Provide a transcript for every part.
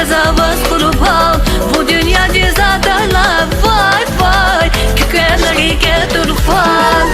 За вас kurban bu dünya cezadarlar vay vay kükenlerike turfan.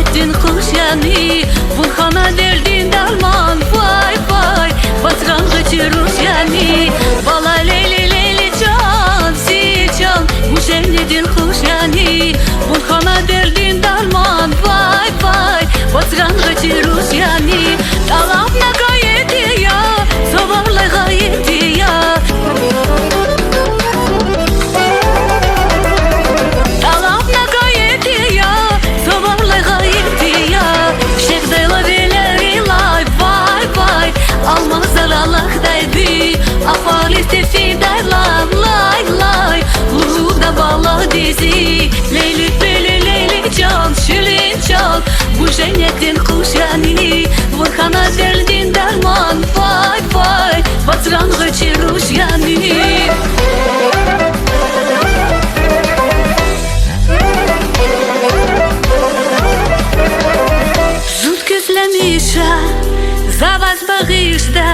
Ettin kuş yani Vulkana derdin derman vay vay Başlangıcı Rus yani Bala leyli leyli can si can Bu cennetin kuş yani Vulkana derdin derman vay vay Başlangıcı Rus yani Talap ne gayeti ya Sabahla gayeti ya Talap ne gayeti ya Sabahla gayeti ya Şekdayla beleri lay vay vay Almazlar Allah daybi Afali tefidayla lay lay Lurda bala dizi Leyli leyli leyli can Şirin çal Bu cennetin kuş yani Vulkana derdin derman vay vay Başlangıcı Rus yani За вас багишта,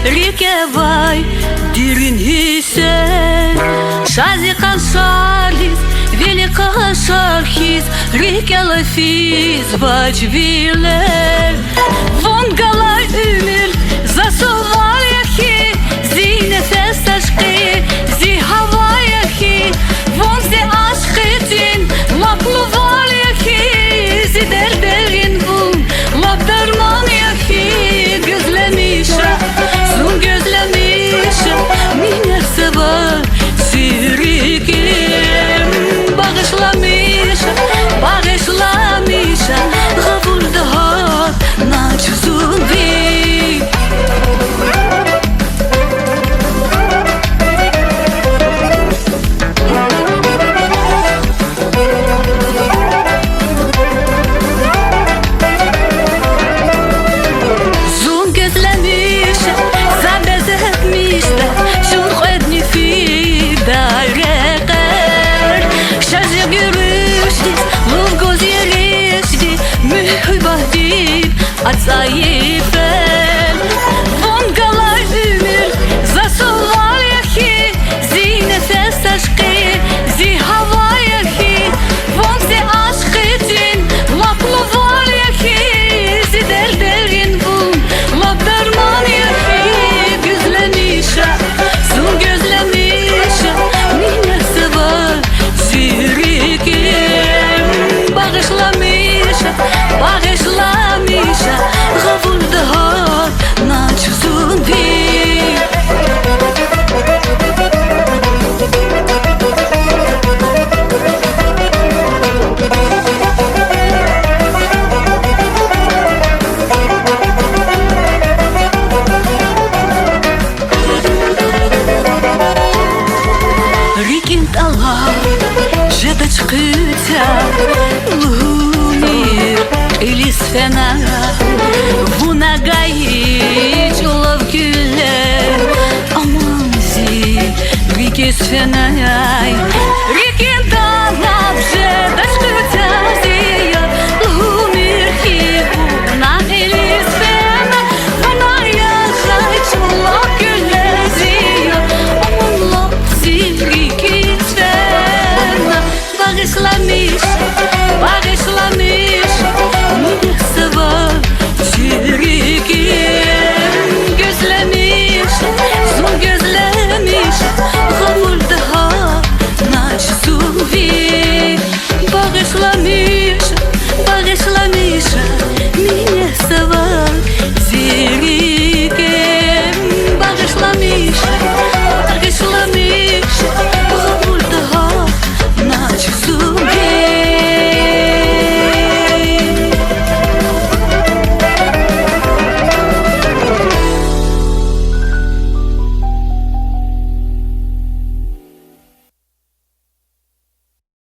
рекевай, дирин хисе, шазикан шалис, велика шархис, рекелафиз, бачвиле, вон галай умир, засувал яхи, зи нефес ашки, зи хава яхи, вон зи ашкитин, лаплувал яхи, зи дердерин вун, лапдарман яхи, gözlemişim, sun gözlemişim, minner sabah sirikim, bağışlamışım, bağışlamışım, gavurda naçuzun bir. Отзаифен Вон галай умир Засувал яхи Зи нефес ашки Зи хава яхи Вон зи ашкитин Лаплувал яхи fena. Buna gayet olov güller. Aman zi, bir kez fena.